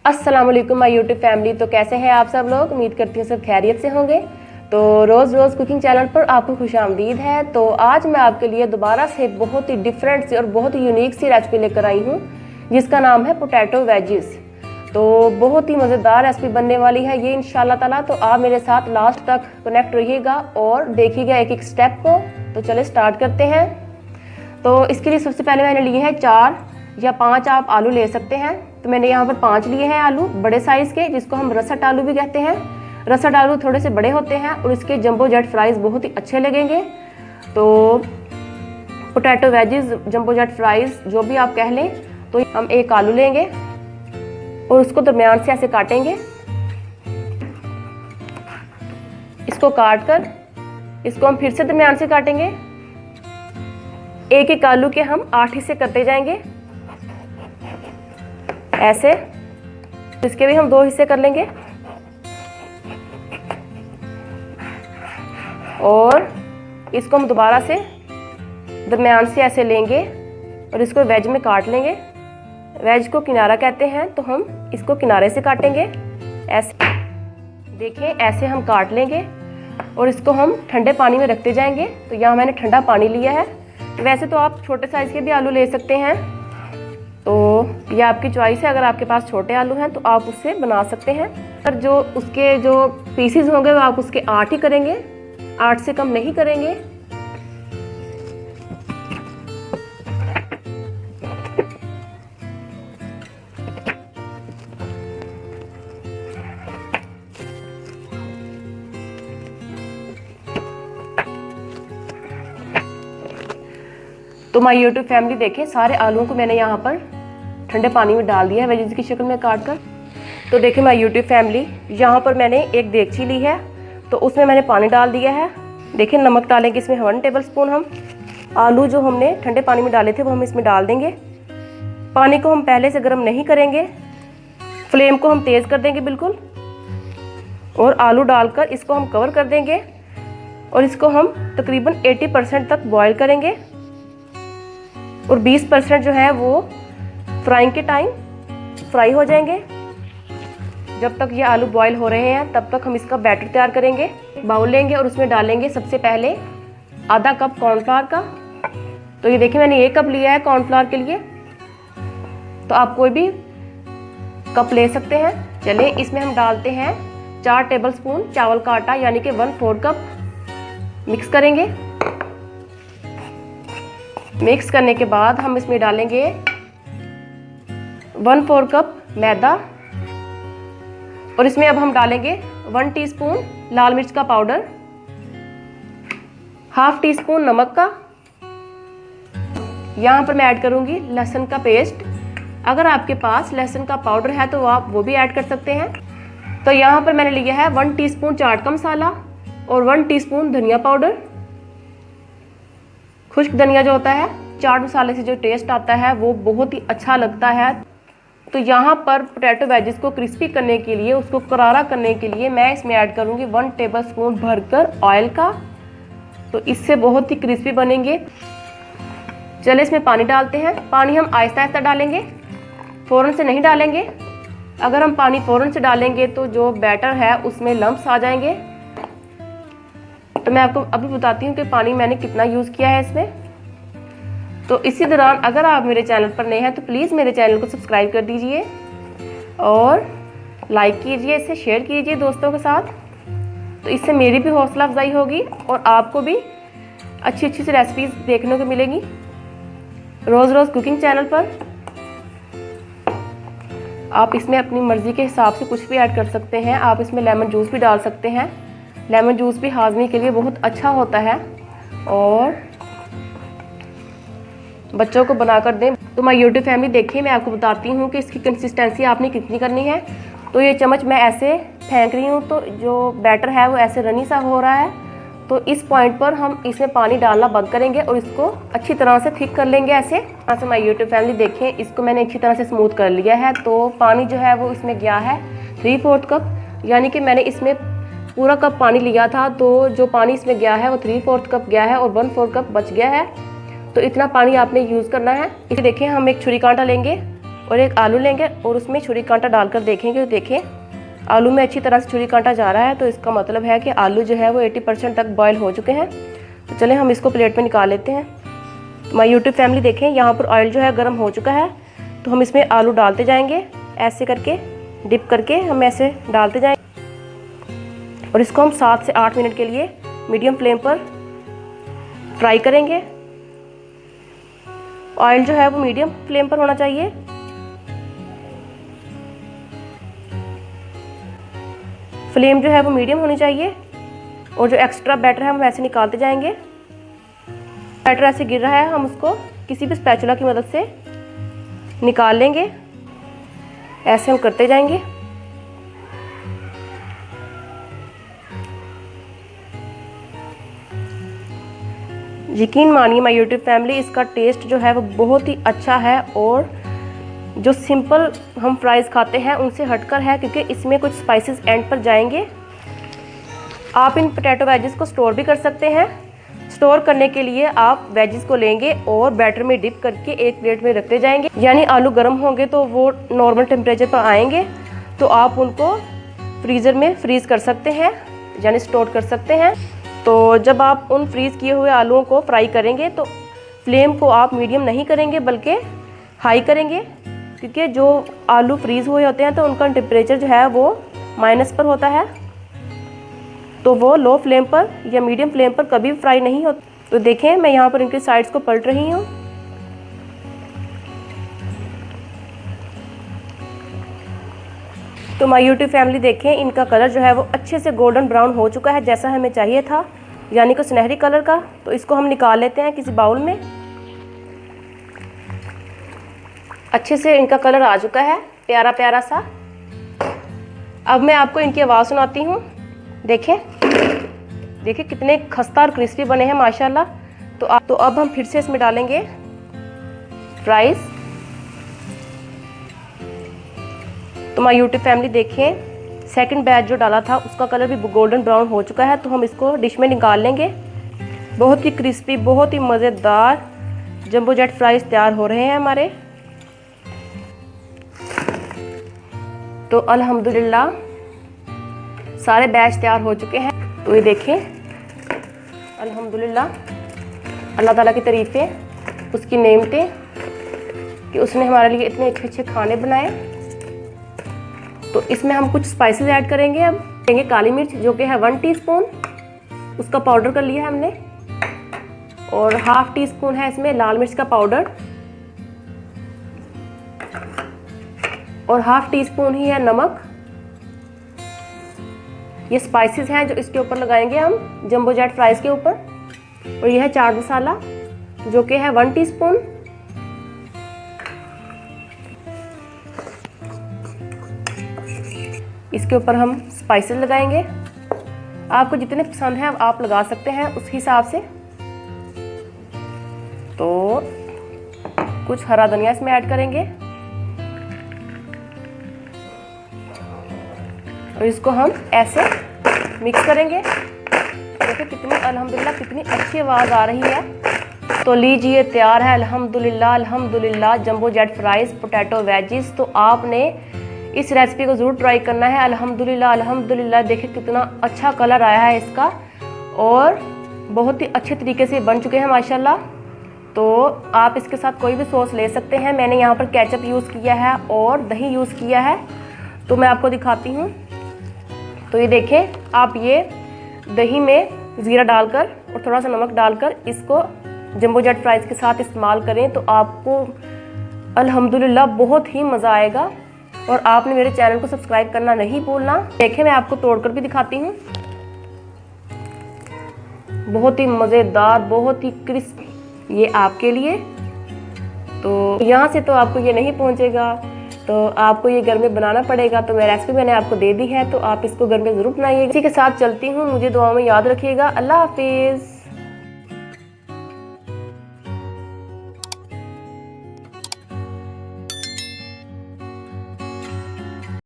अस्सलाम वालेकुम my YouTube family. तो कैसे हैं आप सब लोग? उम्मीद करती हूँ सब खैरियत से होंगे। तो रोज़ कुकिंग चैनल पर आपको खुशामदीद है। तो आज मैं आपके लिए दोबारा से बहुत ही डिफरेंट सी और बहुत ही यूनिक सी रेसिपी लेकर आई हूँ जिसका नाम है पोटैटो वेजिस। तो बहुत ही मज़ेदार रेसिपी बनने वाली है ये इंशाल्लाह ताला। तो आप मेरे साथ लास्ट तक कनेक्ट रहिएगा और देखिएगा एक एक स्टेप को। तो चले स्टार्ट करते हैं। तो इसके लिए सबसे पहले मैंने लिए हैं 4 या 5 आप आलू ले सकते हैं। तो मैंने यहाँ पर 5 लिए हैं आलू बड़े साइज़ के, जिसको हम रसट आलू भी कहते हैं। रसट आलू थोड़े से बड़े होते हैं और इसके जंबो जेट फ्राइज़ बहुत ही अच्छे लगेंगे। तो potato wedges, jumbo jet fries जो भी आप कह लें। तो हम एक आलू लेंगे और उसको दरमियान से ऐसे काटेंगे। इसको काट कर इसको हम फिर से दरमियान से काटेंगे। एक एक आलू के हम 8 हिस्से करते जाएंगे ऐसे। इसके भी हम 2 हिस्से कर लेंगे और इसको हम दोबारा से दरमियान से ऐसे लेंगे और इसको वेज में काट लेंगे। वेज को किनारा कहते हैं, तो हम इसको किनारे से काटेंगे ऐसे। देखें ऐसे हम काट लेंगे और इसको हम ठंडे पानी में रखते जाएंगे। तो यहाँ मैंने ठंडा पानी लिया है। वैसे तो आप छोटे साइज़ के भी आलू ले सकते हैं, तो ये आपकी चॉइस है। अगर आपके पास छोटे आलू हैं तो आप उससे बना सकते हैं। पर जो उसके जो पीसीज होंगे वो आप उसके 8 ही करेंगे, 8 से कम नहीं करेंगे। तो माय यूट्यूब फैमिली देखें, सारे आलूओं को मैंने यहाँ पर ठंडे पानी में डाल दिया है वेजिस की शक्ल में काट कर। तो देखें माय यूट्यूब फैमिली, यहाँ पर मैंने एक देगची ली है, तो उसमें मैंने पानी डाल दिया है। देखें नमक डालेंगे इसमें 1 टेबलस्पून। हम आलू जो हमने ठंडे पानी में डाले थे वो हम इसमें डाल देंगे। पानी को हम पहले से गर्म नहीं करेंगे, फ्लेम को हम तेज़ कर देंगे बिल्कुल। और आलू डालकर इसको हम कवर कर देंगे और इसको हम तकरीबन 80% तक बॉयल करेंगे और 20% जो है वो फ्राइंग के टाइम फ्राई हो जाएंगे। जब तक ये आलू बॉयल हो रहे हैं तब तक हम इसका बैटर तैयार करेंगे। बाउल लेंगे और उसमें डालेंगे सबसे पहले आधा कप कॉर्नफ्लावर का। तो ये देखिए मैंने 1 कप लिया है कॉर्नफ्लावर के लिए, तो आप कोई भी कप ले सकते हैं। चलिए इसमें हम डालते हैं 4 टेबलस्पून चावल का आटा, यानी कि 1/4 कप मिक्स करेंगे। मिक्स करने के बाद हम इसमें डालेंगे 1/4 कप मैदा और इसमें अब हम डालेंगे 1 टीस्पून लाल मिर्च का पाउडर, 1/2 टीस्पून नमक का। यहाँ पर मैं ऐड करूँगी लहसुन का पेस्ट। अगर आपके पास लहसुन का पाउडर है तो आप वो भी ऐड कर सकते हैं। तो यहाँ पर मैंने लिया है 1 टीस्पून चाट का मसाला और 1 टीस्पून धनिया पाउडर। खुश्क धनिया जो होता है, चाट मसाले से जो टेस्ट आता है वो बहुत ही अच्छा लगता है। तो यहाँ पर पोटैटो वेजिस को क्रिस्पी करने के लिए, उसको करारा करने के लिए मैं इसमें ऐड करूँगी 1 टेबलस्पून भरकर ऑयल का। तो इससे बहुत ही क्रिस्पी बनेंगे। चले इसमें पानी डालते हैं। पानी हम आहिस्ता आहिस्ता डालेंगे, फ़ौरन से नहीं डालेंगे। अगर हम पानी फ़ौरन से डालेंगे तो जो बैटर है उसमें लम्प्स आ जाएंगे। तो मैं आपको अभी बताती हूँ कि पानी मैंने कितना यूज़ किया है इसमें। तो इसी दौरान अगर आप मेरे चैनल पर नए हैं तो प्लीज़ मेरे चैनल को सब्सक्राइब कर दीजिए और लाइक कीजिए, इसे शेयर कीजिए दोस्तों के साथ। तो इससे मेरी भी हौसला अफजाई होगी और आपको भी अच्छी अच्छी सी रेसिपीज़ देखने को मिलेंगी रोज़ कुकिंग चैनल पर। आप इसमें अपनी मर्ज़ी के हिसाब से कुछ भी ऐड कर सकते हैं। आप इसमें लेमन जूस भी डाल सकते हैं। लेमन जूस भी हाज़मे के लिए बहुत अच्छा होता है और बच्चों को बनाकर दें। तो माय यूट्यूब फैमिली देखिए, मैं आपको बताती हूँ कि इसकी कंसिस्टेंसी आपने कितनी करनी है। तो ये चम्मच मैं ऐसे फेंक रही हूँ तो जो बैटर है वो ऐसे रनी सा हो रहा है। तो इस पॉइंट पर हम इसमें पानी डालना बंद करेंगे और इसको अच्छी तरह से थिक कर लेंगे ऐसे। यहाँ से माय यूट्यूब फैमिली देखें, इसको मैंने अच्छी तरह से स्मूथ कर लिया है। तो पानी जो है वो इसमें गया है 3/4 कप, यानी कि मैंने इसमें पूरा कप पानी लिया था, तो जो पानी इसमें गया है वो 3/4 कप गया है और 1/4 कप बच गया है। तो इतना पानी आपने यूज़ करना है। इसे देखिए, हम एक छुरी कांटा लेंगे और एक आलू लेंगे और उसमें छुरी कांटा डालकर देखेंगे। तो देखें आलू में अच्छी तरह से छुरी कांटा जा रहा है, तो इसका मतलब है कि आलू जो है वो 80% तक बॉयल हो चुके हैं। तो चलें हम इसको प्लेट में निकाल लेते हैं। तो माय यूट्यूब फैमिली देखें यहाँ पर ऑयल जो है गर्म हो चुका है, तो हम इसमें आलू डालते जाएंगे। ऐसे करके डिप करके हम ऐसे डालते जाएंगे और इसको हम 7 से 8 मिनट के लिए मीडियम फ्लेम पर फ्राई करेंगे। ऑयल जो है वो मीडियम फ्लेम पर होना चाहिए। फ्लेम जो है वो मीडियम होनी चाहिए और जो एक्स्ट्रा बैटर है हम वैसे निकालते जाएंगे। बैटर ऐसे गिर रहा है, हम उसको किसी भी स्पैचुला की मदद से निकाल लेंगे। ऐसे हम करते जाएंगे। यकीन मानिए माय यूट्यूब फैमिली, इसका टेस्ट जो है वो बहुत ही अच्छा है और जो सिंपल हम फ्राइज़ खाते हैं उनसे हटकर है, क्योंकि इसमें कुछ स्पाइसेस एंड पर जाएंगे। आप इन पोटैटो वेजेस को स्टोर भी कर सकते हैं। स्टोर करने के लिए आप वेजेस को लेंगे और बैटर में डिप करके एक प्लेट में रखते जाएंगे। यानी आलू गर्म होंगे तो वो नॉर्मल टेम्परेचर पर आएंगे, तो आप उनको फ्रीज़र में फ्रीज़ कर सकते हैं, यानी स्टोर कर सकते हैं। तो जब आप उन फ्रीज़ किए हुए आलूओं को फ्राई करेंगे तो फ्लेम को आप मीडियम नहीं करेंगे बल्कि हाई करेंगे, क्योंकि जो आलू फ्रीज़ हुए होते हैं तो उनका टेम्परेचर जो है वो माइनस पर होता है, तो वो लो फ्लेम पर या मीडियम फ्लेम पर कभी भी फ्राई नहीं होता। तो देखें मैं यहाँ पर इनकी साइड्स को पलट रही हूँ। तो माय यूट्यूब फैमिली देखें इनका कलर जो है वो अच्छे से गोल्डन ब्राउन हो चुका है, जैसा हमें चाहिए था, यानी कि सुनहरी कलर का। तो इसको हम निकाल लेते हैं किसी बाउल में। अच्छे से इनका कलर आ चुका है, प्यारा प्यारा सा। अब मैं आपको इनकी आवाज़ सुनाती हूँ। देखें देखिए कितने खस्ता और क्रिस्पी बने हैं माशाल्लाह। तो अब हम फिर से इसमें डालेंगे फ्राइज़। तो माय यूट्यूब फैमिली देखें सेकंड बैच जो डाला था उसका कलर भी गोल्डन ब्राउन हो चुका है, तो हम इसको डिश में निकाल लेंगे। बहुत ही क्रिस्पी, बहुत ही मज़ेदार जंबो जेट फ्राइज़ तैयार हो रहे हैं हमारे। तो अल्हम्दुलिल्लाह सारे बैच तैयार हो चुके हैं। तो ये देखें अल्हम्दुलिल्लाह, अल्लाह ताला की तारीफ़ें, उसकी नेमतें कि उसने हमारे लिए इतने अच्छे अच्छे खाने बनाए। तो इसमें हम कुछ स्पाइसेस ऐड करेंगे। अब लेंगे काली मिर्च जो कि है 1 टीस्पून, उसका पाउडर कर लिया है हमने, और ½ टीस्पून है इसमें लाल मिर्च का पाउडर, और ½ टीस्पून ही है नमक। ये स्पाइसेस हैं जो इसके ऊपर लगाएंगे हम जंबो जेट फ्राइज़ के ऊपर। और यह है चाट मसाला जो कि है 1 टीस्पून। इसके ऊपर हम स्पाइसेस लगाएंगे। आपको जितने पसंद हैं आप लगा सकते हैं उस हिसाब से। तो कुछ हरा धनिया इसमें ऐड करेंगे और इसको हम ऐसे मिक्स करेंगे। देखिए कितनी अल्हम्दुलिल्लाह कितनी अच्छी आवाज़ आ रही है। तो लीजिए तैयार है अल्हम्दुलिल्लाह अल्हम्दुलिल्लाह jumbo jet fries potato wedges. तो आपने इस रेसिपी को ज़रूर ट्राई करना है। अल्हम्दुलिल्लाह अल्हम्दुलिल्लाह देखिए कितना अच्छा कलर आया है इसका और बहुत ही अच्छे तरीके से बन चुके हैं माशाल्लाह। तो आप इसके साथ कोई भी सॉस ले सकते हैं। मैंने यहाँ पर केचप यूज़ किया है और दही यूज़ किया है, तो मैं आपको दिखाती हूँ। तो ये देखें आप ये दही में ज़ीरा डालकर और थोड़ा सा नमक डालकर इसको जंबो जेट फ्राइज़ के साथ इस्तेमाल करें तो आपको अल्हम्दुलिल्लाह बहुत ही मज़ा आएगा। और आपने मेरे चैनल को सब्सक्राइब करना नहीं भूलना। देखें मैं आपको तोड़कर भी दिखाती हूँ। बहुत ही मज़ेदार, बहुत ही क्रिस्पी ये आपके लिए। तो यहाँ से तो आपको ये नहीं पहुँचेगा, तो आपको ये घर में बनाना पड़ेगा। तो मैं रेसिपी मैंने आपको दे दी है, तो आप इसको घर में ज़रूर बनाइएगा। इसी के साथ चलती हूँ, मुझे दुआ में याद रखिएगा। अल्लाह हाफिज़।